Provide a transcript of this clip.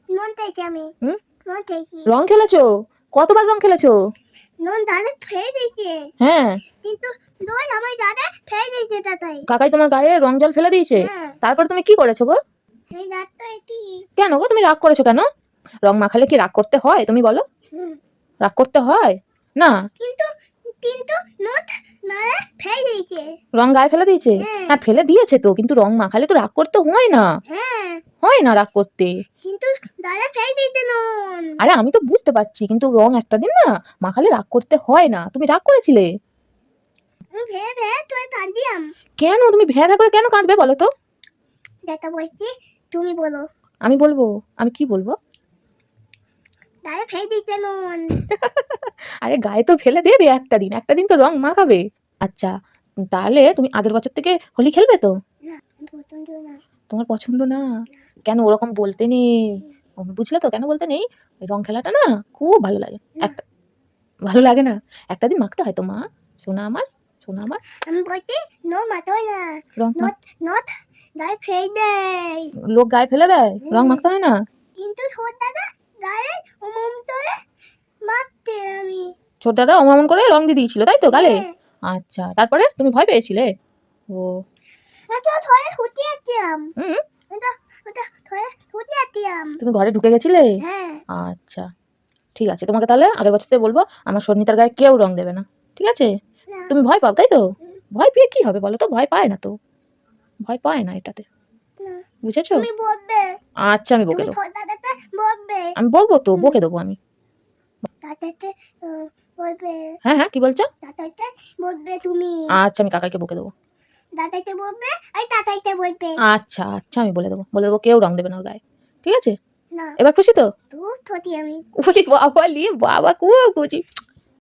নুন খেয়েছি আমি। হুম? নুন খেয়েছি। রং খেলেছো? কতবার রং খেলেছো? নুন দাদা ফেলে দিয়েছে। হ্যাঁ। কিন্তু নুন আমার দাদা ফেলে দিয়েছে দাদাই। কাকাই তোমার গায়ে রং জল ফেলে দিয়েছে? হ্যাঁ। তারপর তুমি কি করেছো গো? এই রাত তো এটি। কেন গো তুমি রাগ করেছো কেন? রং মাখালে কি রাগ করতে হয় তুমি বলো? রাগ করতে হয় না। কিন্তু কিন্তু নুন দাদা ফেলে দিয়েছে। রং গায়ে ফেলে দিয়েছে? হ্যাঁ ফেলে দিয়েছে তো, কিন্তু রং মাখালে তো রাগ করতে হয় না। হ্যাঁ। হয় না রাগ করতে। কিন্তু দাদা ফেলে দিয়েছে নুন। আরে আমি তো বুঝতে পারছি, কিন্তু রং একটা দিন না মাখালে রাগ করতে হয় না। তুমি রাগ করেছিলে? ভেবে ভেবে তোর কাঁদিয়াম। কেন তুমি ভ্যা ভ্যা করে কেন কাঁদবে বলো তো? দেখা বলছি তুমি বলো। আমি বলবো? আমি কি বলবো? দাদা ফেলে দিয়েছে নুন। আরে গায়ে তো ফেলে দেবে একটা দিন, একটা দিন তো রং মাখাবে। আচ্ছা তাহলে তুমি আগের বছর থেকে হোলি খেলবে তো? না পছন্দ না। তোমার পছন্দ না? কেন ওরকম বলতে নেই। বুঝলে তো কেন বলতে নেই? ওই রং খেলাটা না খুব ভালো লাগে। একটা ভালো লাগে না? একটা দিন মাখতে হয় তো মা, সোনা আমার, সোনা আমার। আমি বলছি নো মাতোই না। রং নট নট গায়ে ফেলে দেয়। লোক গায়ে ফেলে দেয়, রং মাখতে হয় না? কিন্তু ছোট দাদা গায়ে উমুম তোলে মারতে আমি। ছোট দাদা অমন করে রং দিয়ে দিয়েছিল তাই তো গালে? হ্যাঁ। আচ্ছা তারপরে তুমি ভয় পেয়েছিলে? ও ওটা ধরে ছুটে আসছিলাম। হুম। ওটা ওটা ধরে ছুটে আসছিলাম। তুমি ঘরে ঢুকে গেছিলে? হ্যাঁ। আচ্ছা ঠিক আছে, তোমাকে তাহলে আগের বছর থেকে বলবো আমার সন্নিতার গায়ে কেউ রং দেবে না, ঠিক আছে? না। তুমি ভয় পাও তাই তো? ভয় পেয়ে কি হবে বলো তো? ভয় পায় না তো, ভয় পায় না এটাতে, না। বুঝেছো? তুমি বলবে। আচ্ছা আমি বকে তুমি দেবো। ছোট দাদাকে বলবে। আমি বলবো তো, বকে দেবো আমি। দাদাকে বলবে। হ্যাঁ হ্যাঁ কি বলছো? দাদাকে বলবে তুমি। আচ্ছা আমি কাকাকে বকে দেবো। দাদাকে বলবে আর দাদাকে বলবে। আচ্ছা আচ্ছা আমি বলে দেবো কেউ রং দেবে না ওর গায়ে, ঠিক আছে? না। এবার খুশি তো? খুব ছোটি আমি। ওরে বাবা লি বাবা খুব খুশি।